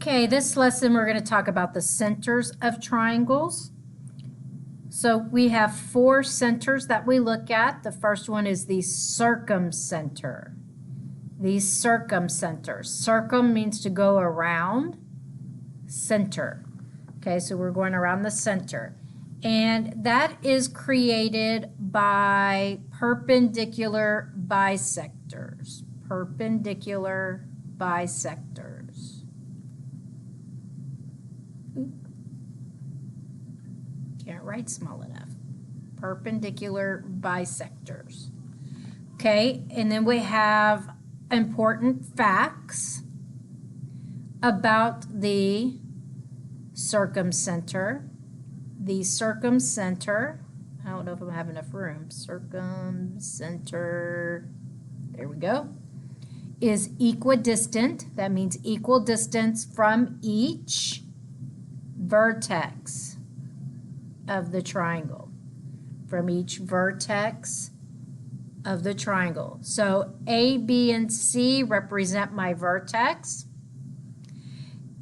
Okay, this lesson we're going to talk about the centers of triangles. So we have 4 centers that we look at. The first one is the circumcenter. The circumcenter. Circum means to go around. Center. Okay, so we're going around the center. And that is created by perpendicular bisectors. Perpendicular bisectors. Can't write small enough. Perpendicular bisectors. Okay, and then we have important facts about the circumcenter. The circumcenter, I don't know if I'm having enough room. Circumcenter, there we go, is equidistant. That means equal distance from each vertex of the triangle. From each vertex of the triangle. So A, B, and C represent my vertex.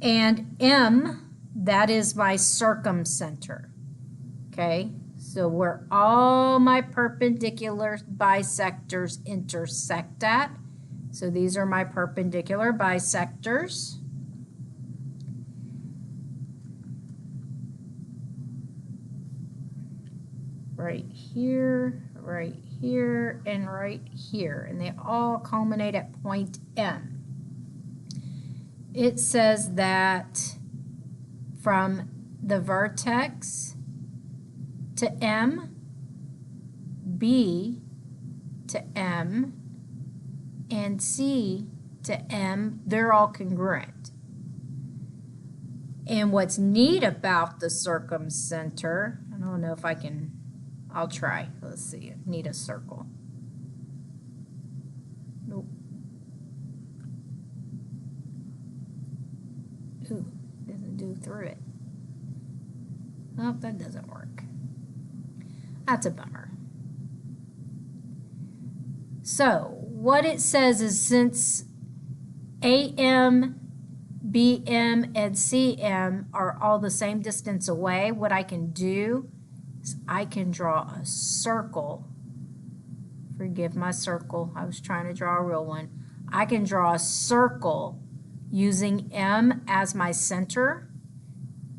And M, that is my circumcenter. Okay, so where all my perpendicular bisectors intersect at. So these are my perpendicular bisectors. Right here, and right here. And they all culminate at point M. It says that from the vertex to M, B to M, and C to M, they're all congruent. And what's neat about the circumcenter, I don't know if I can, I'll try. Let's see, I need a circle. Nope. Ooh, doesn't do through it. Oh, that doesn't work. That's a bummer. So, what it says is since AM, BM, and CM are all the same distance away, what I can do is I can draw a circle. Forgive my circle. I was trying to draw a real one. I can draw a circle using M as my center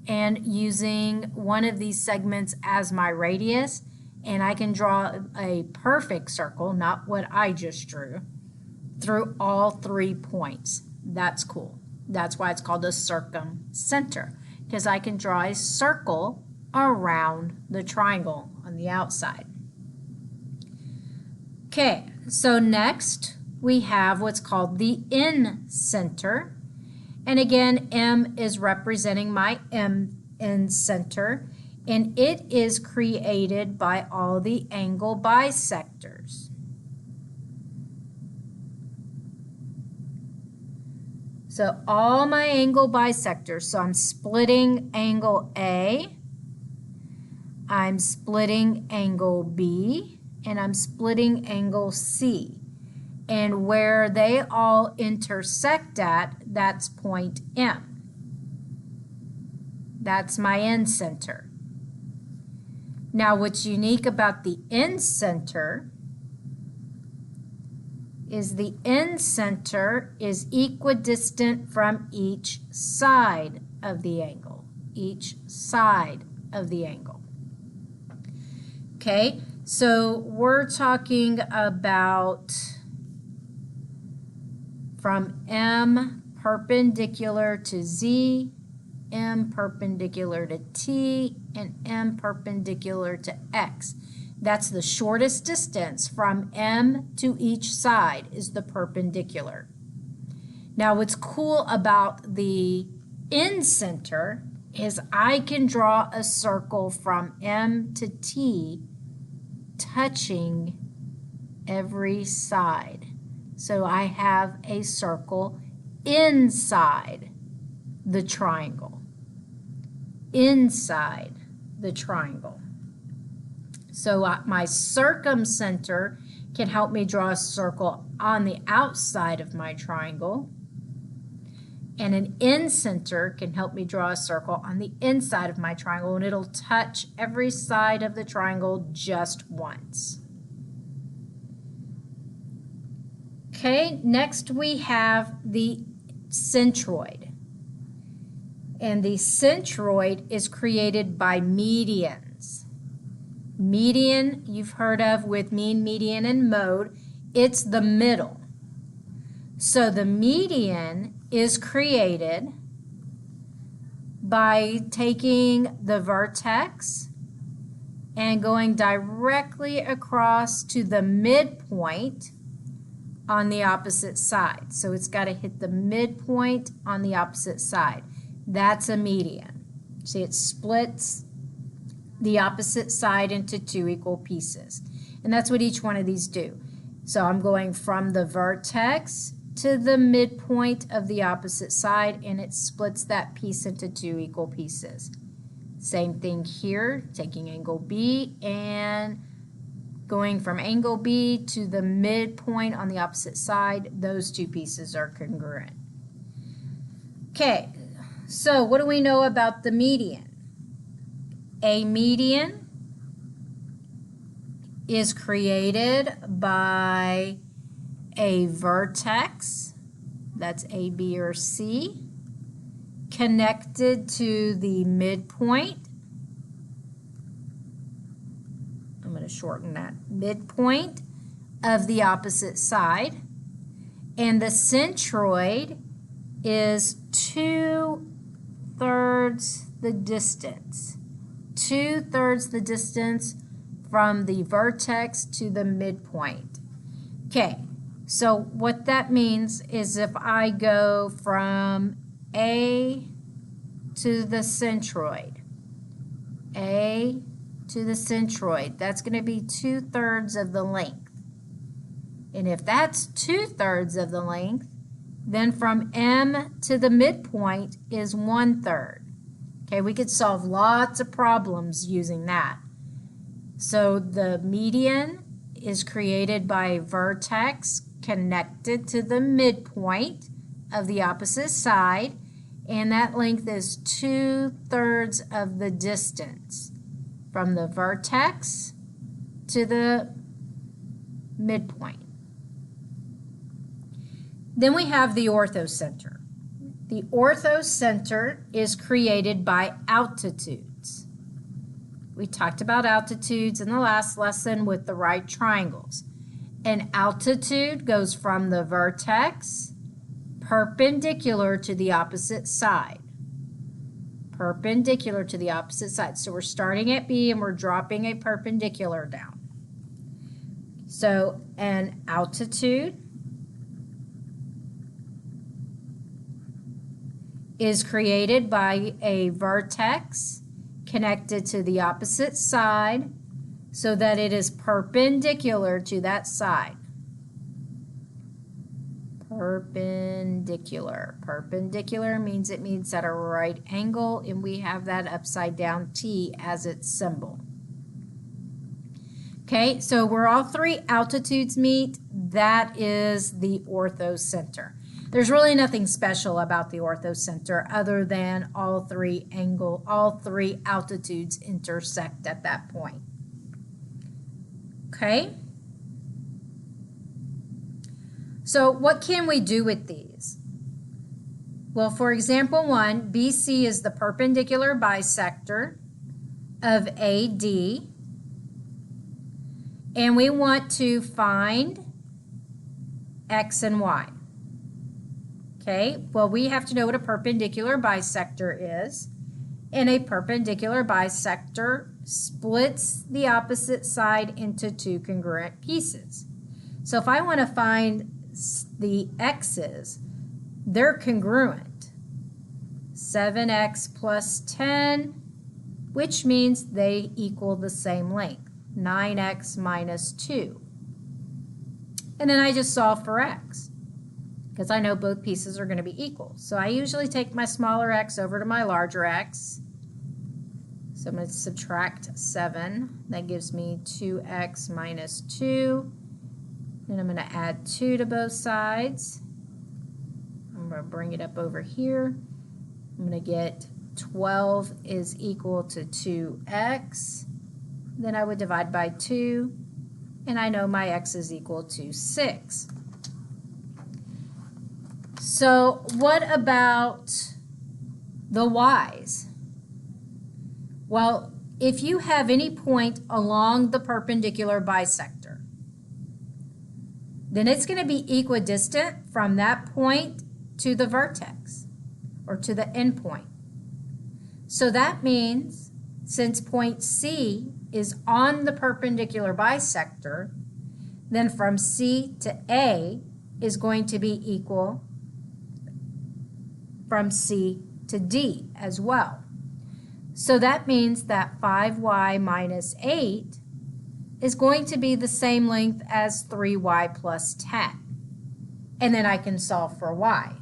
and using one of these segments as my radius, and I can draw a perfect circle, not what I just drew, through all 3 points. That's cool. That's why it's called a circumcenter, because I can draw a circle around the triangle on the outside. Okay, so next we have what's called the in-center. And again, M is representing my in-center, and it is created by all the angle bisectors. So all my angle bisectors, so I'm splitting angle A, I'm splitting angle B, and I'm splitting angle C. And where they all intersect at, that's point M. That's my in-center. Now what's unique about the in-center is the in-center is equidistant from each side of the angle. Each side of the angle. Okay, so we're talking about from M perpendicular to Z, M perpendicular to T, and M perpendicular to X. That's the shortest distance from M to each side is the perpendicular. Now what's cool about the in-center is I can draw a circle from M to T touching every side. So I have a circle inside the triangle. Inside the triangle. So my circumcenter can help me draw a circle on the outside of my triangle. And an in-center can help me draw a circle on the inside of my triangle, and it'll touch every side of the triangle just once. Okay, next we have the centroid. And the centroid is created by medians. Median, you've heard of with mean, median, and mode. It's the middle. So the median is created by taking the vertex and going directly across to the midpoint on the opposite side. So it's got to hit the midpoint on the opposite side. That's a median. See, it splits the opposite side into two equal pieces. And that's what each one of these do. So I'm going from the vertex to the midpoint of the opposite side, and it splits that piece into two equal pieces. Same thing here, taking angle B and going from angle B to the midpoint on the opposite side. Those two pieces are congruent. Okay, so what do we know about the median? A median is created by a vertex, that's A, B, or C, connected to the midpoint. I'm going to shorten that, midpoint of the opposite side. And the centroid is 2/3 the distance. 2/3 the distance from the vertex to the midpoint. Okay, so what that means is if I go from A to the centroid, A to the centroid, that's going to be 2/3 of the length. And if that's 2/3 of the length, then from M to the midpoint is 1/3. Okay, we could solve lots of problems using that. So the median is created by a vertex connected to the midpoint of the opposite side, and that length is 2/3 of the distance from the vertex to the midpoint. Then we have the orthocenter. The orthocenter is created by altitudes. We talked about altitudes in the last lesson with the right triangles. An altitude goes from the vertex perpendicular to the opposite side. Perpendicular to the opposite side. So we're starting at B and we're dropping a perpendicular down. So an altitude is created by a vertex connected to the opposite side so that it is perpendicular to that side. Perpendicular. Perpendicular means it means at a right angle, and we have that upside down T as its symbol. Okay, so where all three altitudes meet, that is the orthocenter. There's really nothing special about the orthocenter other than all three altitudes intersect at that point. Okay? So what can we do with these? Well, for example 1, BC is the perpendicular bisector of AD, and we want to find X and Y. Okay, well, we have to know what a perpendicular bisector is, and a perpendicular bisector splits the opposite side into two congruent pieces. So if I want to find the x's, they're congruent. 7x plus 10, which means they equal the same length, 9x minus 2. And then I just solve for x, because I know both pieces are going to be equal. So I usually take my smaller x over to my larger x. So I'm going to subtract 7. That gives me 2x minus 2. Then I'm going to add 2 to both sides. I'm going to bring it up over here. I'm going to get 12 is equal to 2x. Then I would divide by 2, and I know my x is equal to 6. So what about the y's? Well, if you have any point along the perpendicular bisector, then it's going to be equidistant from that point to the vertex or to the end point. So that means since point C is on the perpendicular bisector, then from C to A is going to be equal from C to D as well. So that means that 5y minus 8 is going to be the same length as 3y plus 10. And then I can solve for y.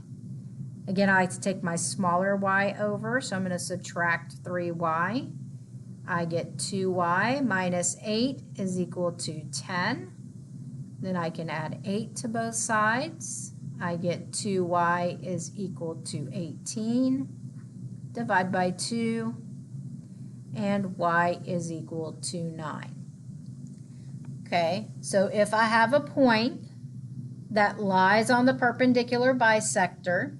Again, I like to take my smaller y over, so I'm going to subtract 3y. I get 2y minus 8 is equal to 10. Then I can add 8 to both sides. I get 2y is equal to 18. Divide by 2. And y is equal to 9. Okay, so if I have a point that lies on the perpendicular bisector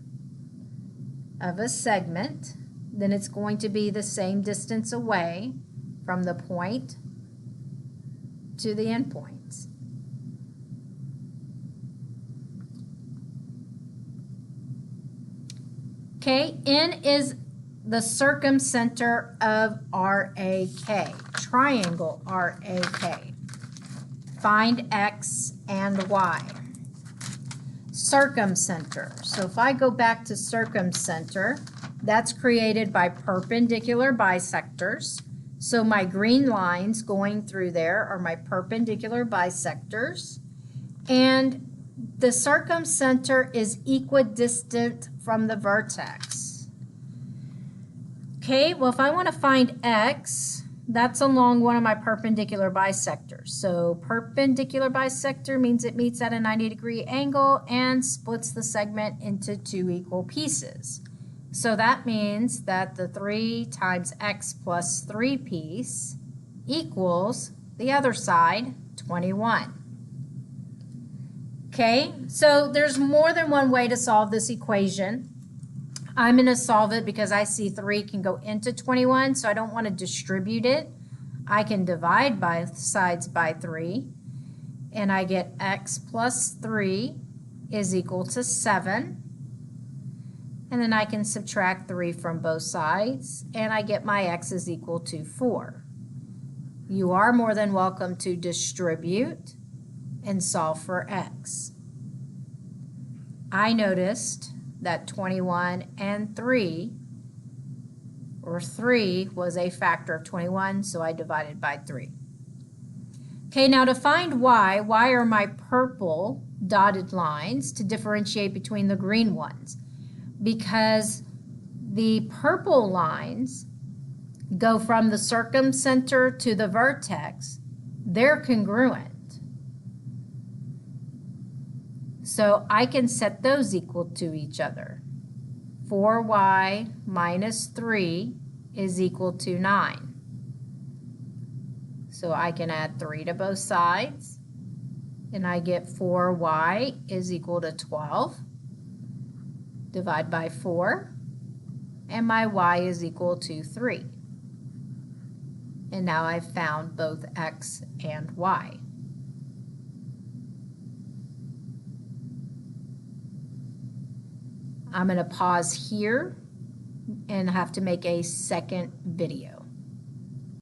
of a segment, then it's going to be the same distance away from the point to the endpoints. Okay, N is the circumcenter of RAK, triangle RAK. Find X and Y. Circumcenter. So if I go back to circumcenter, that's created by perpendicular bisectors. So my green lines going through there are my perpendicular bisectors. And the circumcenter is equidistant from the vertex. Okay, well, if I want to find X, that's along one of my perpendicular bisectors. So perpendicular bisector means it meets at a 90-degree angle and splits the segment into 2 equal pieces. So that means that the 3 times x plus 3 piece equals the other side, 21. Okay, so there's more than one way to solve this equation. I'm going to solve it because I see 3 can go into 21, so I don't want to distribute it. I can divide both sides by 3, and I get x plus 3 is equal to 7. And then I can subtract 3 from both sides, and I get my x is equal to 4. You are more than welcome to distribute and solve for x. I noticed that 21 and 3, or 3 was a factor of 21, so I divided by 3. Okay, now to find y are my purple dotted lines to differentiate between the green ones? Because the purple lines go from the circumcenter to the vertex, they're congruent. So I can set those equal to each other. 4y minus 3 is equal to 9. So I can add 3 to both sides, and I get 4y is equal to 12. Divide by 4, and my y is equal to 3. And now I've found both x and y. I'm going to pause here and have to make a second video.